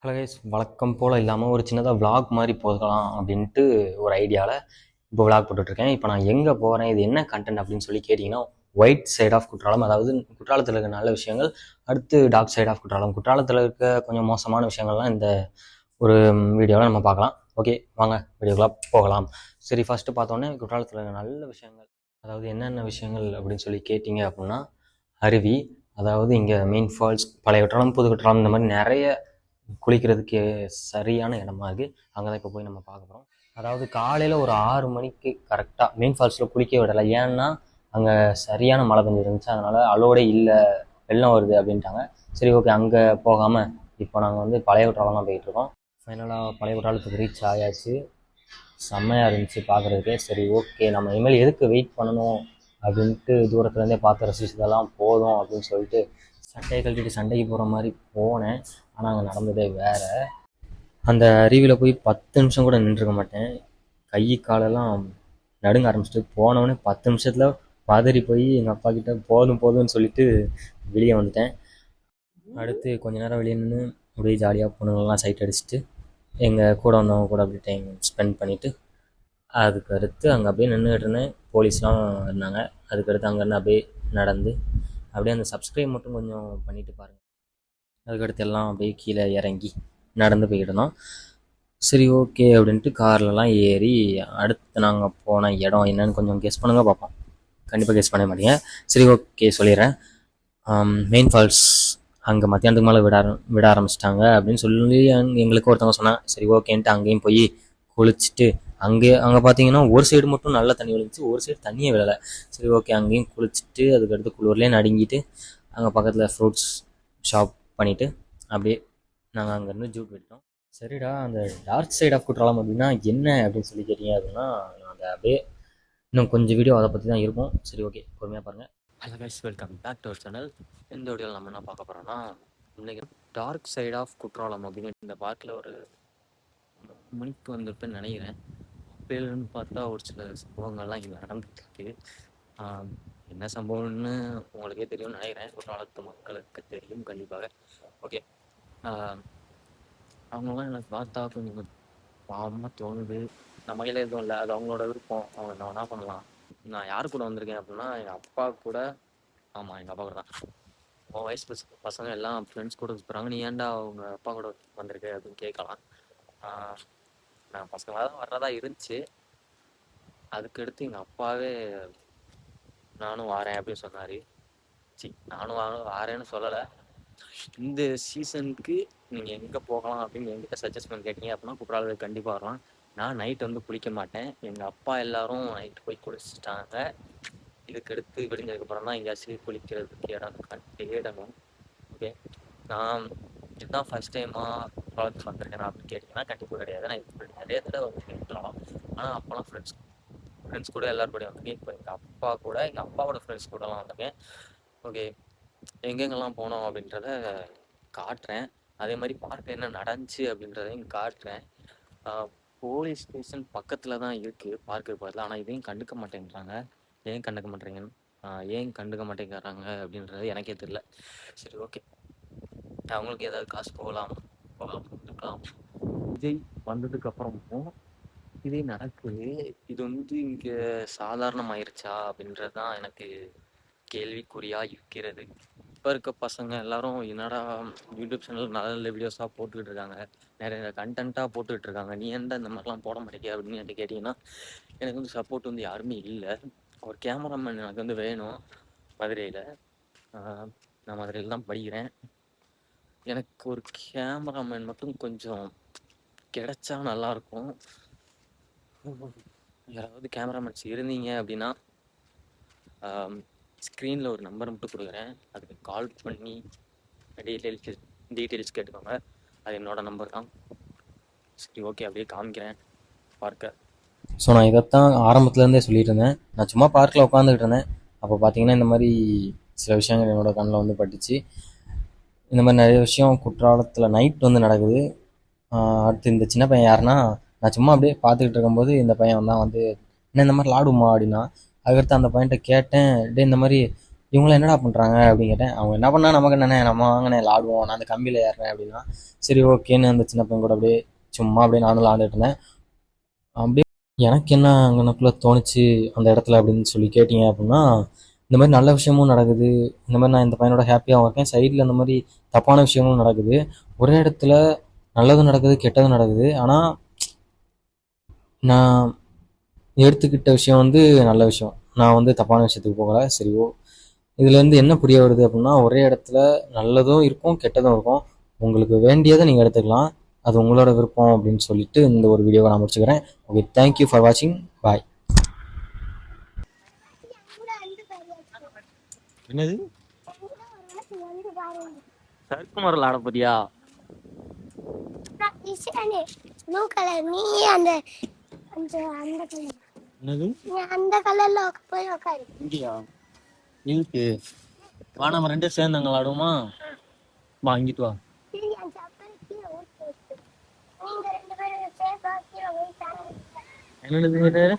Hello guys, வழக்கம் போல் இல்லாமல் ஒரு சின்னதாக விளாக் மாதிரி போகலாம் அப்படின்ட்டு ஒரு ஐடியாவில் இப்போ விளாக் போட்டுட்ருக்கேன். இப்போ நான் எங்கே போகிறேன், இது என்ன கண்டென்ட் அப்படின்னு சொல்லி கேட்டிங்கன்னா, ஒயிட் சைட் ஆஃப் குற்றாலம், அதாவது குற்றாலத்தில் இருக்க நல்ல விஷயங்கள், அடுத்து டார்க் சைட் ஆஃப் குற்றாலம், குற்றாலத்தில் இருக்க கொஞ்சம் மோசமான விஷயங்கள்லாம் இந்த ஒரு வீடியோவில் நம்ம பார்க்கலாம். ஓகே, வாங்க வீடியோக்குள்ளே போகலாம். சரி, ஃபஸ்ட்டு பார்த்தோன்னே குற்றாலத்தில் இருக்க நல்ல விஷயங்கள், அதாவது என்னென்ன விஷயங்கள் அப்படின்னு சொல்லி கேட்டிங்க அப்படின்னா, அருவி, அதாவது இங்கே மெயின் ஃபால்ஸ், பழைய குற்றாலம், புது குற்றாலம், இந்த மாதிரி நிறைய குளிக்கிறதுக்கு சரியான இடமா இருக்குது. அங்கே தான் இப்போ போய் நம்ம பார்க்க போகிறோம். அதாவது காலையில் ஒரு 6 மணிக்கு கரெக்டாக மெயின் ஃபால்ஸில் குளிக்க விடலை. ஏன்னா அங்கே சரியான மழை பெஞ்சிருந்துச்சு, அதனால் அலோடே இல்லை, வெள்ளம் வருது அப்படின்ட்டாங்க. சரி, ஓகே, அங்கே போகாமல் இப்போ நாங்கள் வந்து பழைய குற்றாலம் தான் போயிட்டுருக்கோம். ஃபைனலாக பழைய குற்றாலத்துக்கு ரீச் ஆயாச்சு. செம்மையாக இருந்துச்சு பார்க்குறதுக்கே. சரி, ஓகே, நம்ம இனிமேல் எதுக்கு வெயிட் பண்ணணும் அப்படின்ட்டு தூரத்துலேருந்தே பார்த்து ரசிச்சதெல்லாம் போதும் அப்படின்னு சொல்லிட்டு சட்டையை கழட்டிட்டு சண்டைக்கு போகிற மாதிரி போனேன். ஆனால் அங்கே நடந்ததே வேறு. அந்த அருவியில் போய் 10 நிமிஷம் கூட நின்றுருக்க மாட்டேன். கை காலெல்லாம் நடுங்க ஆரம்பிச்சிட்டு போனவொடனே 10 நிமிஷத்தில் பதறி போய் எங்கள் அப்பா கிட்ட போதும் போதும்னு சொல்லிட்டு வெளியே வந்துட்டேன். அடுத்து கொஞ்ச நேரம் வெளியே நின்று அப்படியே ஜாலியாக பொண்ணுங்கள்லாம் சைட் அடிச்சுட்டு எங்கள் கூட வந்தவங்க கூட அப்படியே டைம் ஸ்பெண்ட் பண்ணிவிட்டு அதுக்கு அடுத்து அங்கே அப்படியே நின்றுட்டு இருந்தேன். போலீஸ்லாம் இருந்தாங்க. அதுக்கடுத்து அங்கேருந்து அப்படியே நடந்து அப்படியே அந்த சப்ஸ்கிரைப் மட்டும் கொஞ்சம் பண்ணிவிட்டு பாருங்கள். அதுக்கடுத்து எல்லாம் அப்படியே கீழே இறங்கி நடந்து போய்கிட்டு இருந்தோம். சரி, ஓகே அப்படின்ட்டு கார்லலாம் ஏறி அடுத்து நாங்கள் போன இடம் என்னன்னு கொஞ்சம் கெஸ் பண்ணுங்க பார்ப்போம். கண்டிப்பாக கெஸ் பண்ண மாட்டீங்க. சரி, ஓகே, சொல்லிடுறேன். மெயின் ஃபால்ஸ் அங்கே மத்தியானத்துக்கு மேலே விட ஆரம்பிச்சிட்டாங்க அப்படின்னு சொல்லி எங்களுக்கு ஒருத்தவங்க சொன்னாங்க. சரி, ஓகேன்ட்டு அங்கேயும் போய் குளிச்சுட்டு அங்கே பார்த்தீங்கன்னா ஒரு சைடு மட்டும் நல்லா தண்ணி விழுந்துச்சு, ஒரு சைடு தண்ணியே விழலை. சரி, ஓகே, அங்கேயும் குளிச்சுட்டு அதுக்கடுத்து குளிர்லேயே நடுங்கிட்டு அங்கே பக்கத்தில் ஃப்ரூட்ஸ் ஷாப் பண்ணிவிட்டு அப்படியே நாங்கள் அங்கேருந்து ஜூட் விட்டோம். சரிடா, அந்த டார்க் சைட் ஆஃப் குற்றாலம் அப்படின்னா என்ன அப்படின்னு சொல்லி கேட்டீங்க அப்படின்னா, நான் அதை அப்படியே இன்னும் கொஞ்சம் வீடியோ அதை பற்றி தான் இருக்கும். சரி, ஓகே, பொறுமையாக பாருங்கள். Hello guys, welcome back to our channel. இந்த வீடியோவில் நம்ம என்ன பார்க்க போகிறோம்னா, இன்றைக்கி டார்க் சைட் ஆஃப் குற்றாலம் அப்படின்னு இந்த பார்க்கில் ஒரு மணிக்கு வந்திருப்பேன்னு நினைக்கிறேன். அப்போலேருந்து பார்த்தா ஒரு சில சம்பவங்கள்லாம் இங்கே நடந்துருக்கு. என்ன சம்பவம்னு உங்களுக்கே தெரியும்னு நினைக்கிறேன். குற்றாலத்து மக்களுக்கு தெரியும் கண்டிப்பாக. ஓகே, அவங்களாம் எனக்கு பார்த்தா கொஞ்சம் பாவமாக தோணுது. நம்ம கையில் எதுவும் இல்லை, அது அவங்களோட விருப்பம். அவங்க நான் என்ன பண்ணலாம். நான் யார் கூட வந்திருக்கேன் அப்படின்னா, எங்கள் அப்பா கூட. ஆமாம், எங்கள் அப்பா கூட தான். உன் வயசு பசங்க எல்லாம் ஃப்ரெண்ட்ஸ் கூட சுற்றுறாங்க, நீ ஏன்டா அவங்க அப்பா கூட வந்திருக்க அப்படின்னு கேட்கலாம். நான் பசங்களாக தான் வர்றதா இருந்துச்சு. அதுக்கடுத்து எங்கள் அப்பாவே நானும் வாரேன் அப்படின்னு சொன்னார். நானும் வாரேன்னு சொல்லலை. இந்த சீசனுக்கு நீங்கள் எங்கே போகலாம் அப்படின்னு என்கிட்ட சஜஸ்ட்மெண்ட் கேட்டீங்க அப்படின்னா குற்றாலத்துக்கு கண்டிப்பாக வரலாம். நான் நைட் வந்து குளிக்க மாட்டேன். எங்கள் அப்பா எல்லாரும் நைட்டு போய் குளிச்சுட்டாங்க. இதுக்கடுத்து விடிஞ்சதுக்கப்புறம் தான் எங்கேயாச்சும் குளிக்கிறதுக்கு இடம் தேடணும். ஓகே, நான் இதுதான் ஃபஸ்ட் டைமாக குற்றாலத்துக்கு வந்திருக்கேன் அப்படின்னு கேட்டிங்கன்னா கண்டிப்பாக கிடையாது. நான் இப்போ நிறைய தடவை வந்துருக்கலாம். ஆனால் அப்போலாம் ஃப்ரெண்ட்ஸ் கூட எல்லோரும் கூட வந்திருக்கேன். இப்போ எங்கள் அப்பா கூட எங்கள் அப்பாவோட ஃப்ரெண்ட்ஸ் கூடலாம் வந்திருக்கேன். ஓகே, எங்கெங்கெல்லாம் போனோம் அப்படின்றத காட்டுறேன். அதே மாதிரி பார்க்க என்ன நடந்துச்சு அப்படின்றதையும் காட்டுறேன். போலீஸ் ஸ்டேஷன் பக்கத்தில் தான் இருக்குது, பார்க்கு பக்கத்தில். ஆனால் இதையும் கண்டுக்க மாட்டேங்கிறாங்க. ஏன் கண்டுக்க மாட்டேங்கிறாங்க அப்படின்றது எனக்கே தெரியல. சரி, ஓகே, அவங்களுக்கு ஏதாவது காசு போகலாம் இருக்கலாம். விஜய் வந்ததுக்கப்புறமும் இதே நடக்குது. இது வந்து இங்கே சாதாரணமாயிருச்சா அப்படின்றது தான் எனக்கு கேள்விக்குறியாக இருக்கிறது. இப்போ இருக்க பசங்க எல்லாரும் என்னடா யூடியூப் சேனல் நல்ல நல்ல வீடியோஸாக போட்டுக்கிட்டு இருக்காங்க, நிறைய கண்டென்ட்டாக போட்டுக்கிட்டு இருக்காங்க, நீ ஏன்டா இந்த மாதிரிலாம் போட மாட்டேங்க அப்படின்னு என்கிட்ட கேட்டிங்கன்னா, எனக்கு வந்து சப்போர்ட் வந்து யாருமே இல்லை. ஒரு கேமராமேன் எனக்கு வந்து வேணும் மதுரையில். நான் மதுரையில் தான் படிக்கிறேன். எனக்கு ஒரு கேமராமேன் மட்டும் கொஞ்சம் கிடைச்சா நல்லாயிருக்கும். யாராவது கேமராமேன்ஸ் இருந்தீங்க அப்படின்னா ஸ்க்ரீனில் ஒரு நம்பர் மட்டும் கொடுக்குறேன், அதுக்கு கால் பண்ணி டீட்டெயில்ஸ் கேட்டுக்கோங்க. அது என்னோடய நம்பர் தான். சரி, ஓகே, அப்படியே காமிக்கிறேன் பார்க்க. ஸோ நான் இதைத்தான் ஆரம்பத்துலேருந்தே சொல்லிட்டு இருந்தேன். நான் சும்மா பார்க்கில் உட்காந்துக்கிட்டு இருந்தேன். அப்போ பார்த்தீங்கன்னா இந்த மாதிரி சில விஷயங்கள் என்னோடய கண்ணில் வந்து பட்டுச்சு. இந்த மாதிரி நிறைய விஷயம் குற்றாலத்தில் நைட் வந்து நடக்குது. அடுத்து இந்த சின்ன பையன் யாருன்னா, நான் சும்மா அப்படியே பார்த்துக்கிட்டு இருக்கும்போது இந்த பையன் தான் வந்து என்ன இந்த மாதிரி விளாடுமா அப்படின்னா, அதுக்கடுத்து அந்த பையன்கிட்ட கேட்டேன், டே இந்த மாதிரி இவங்களாம் என்னடா பண்ணுறாங்க அப்படின்னு கேட்டேன். அவங்க என்ன பண்ணால் நமக்கு என்னண்ணே, நம்ம வாங்கினேன் விளாடுவோம், நான் அந்த கம்பியில் ஏறுறேன் அப்படின்னா. சரி ஓகேன்னு அந்த சின்ன பையன் கூட அப்படியே சும்மா அப்படியே நானும் விளாண்டுட்டு இருந்தேன். அப்படியே எனக்கு என்ன அங்கனக்குள்ளே தோணுச்சு அந்த இடத்துல அப்படின்னு சொல்லி கேட்டிங்க அப்படின்னா, இந்த மாதிரி நல்ல விஷயமும் நடக்குது. இந்த மாதிரி நான் இந்த பையனோட ஹாப்பியாகவும் இருக்கேன். சைடில் இந்த மாதிரி தப்பான விஷயங்களும் நடக்குது. ஒரே இடத்துல நல்லதும் நடக்குது, கெட்டதும் நடக்குது. ஆனால் நான் எடுத்துக்கிட்ட விஷயம் வந்து நல்ல விஷயம். நான் வந்து தப்பான விஷயத்துக்கு போகலை. சரி இதுலேருந்து என்ன புரிய வருது அப்படின்னா, ஒரே இடத்துல நல்லதும் இருக்கும், கெட்டதும் இருக்கும். உங்களுக்கு வேண்டியதை நீங்கள் எடுத்துக்கலாம். அது உங்களோட விருப்பம் அப்படின்னு சொல்லிட்டு இந்த ஒரு வீடியோவை நான் முடிச்சுக்கிறேன். ஓகே, தேங்க்யூ ஃபார் வாட்சிங். பாய். என்னது சர்க்குமரில் ஆட போறியா? ப்ளூ கலர் நீ அந்த அந்த அந்த கலர் என்னது அந்த கலர்ல போய் உட்காரு. இங்கேயா இருக்கு? வா நம்ம ரெண்டும் சேர்ந்து அங்கே விளாடுவோமா? வாங்கிட்டு வா. நீங்க ரெண்டு பேரும் என்னது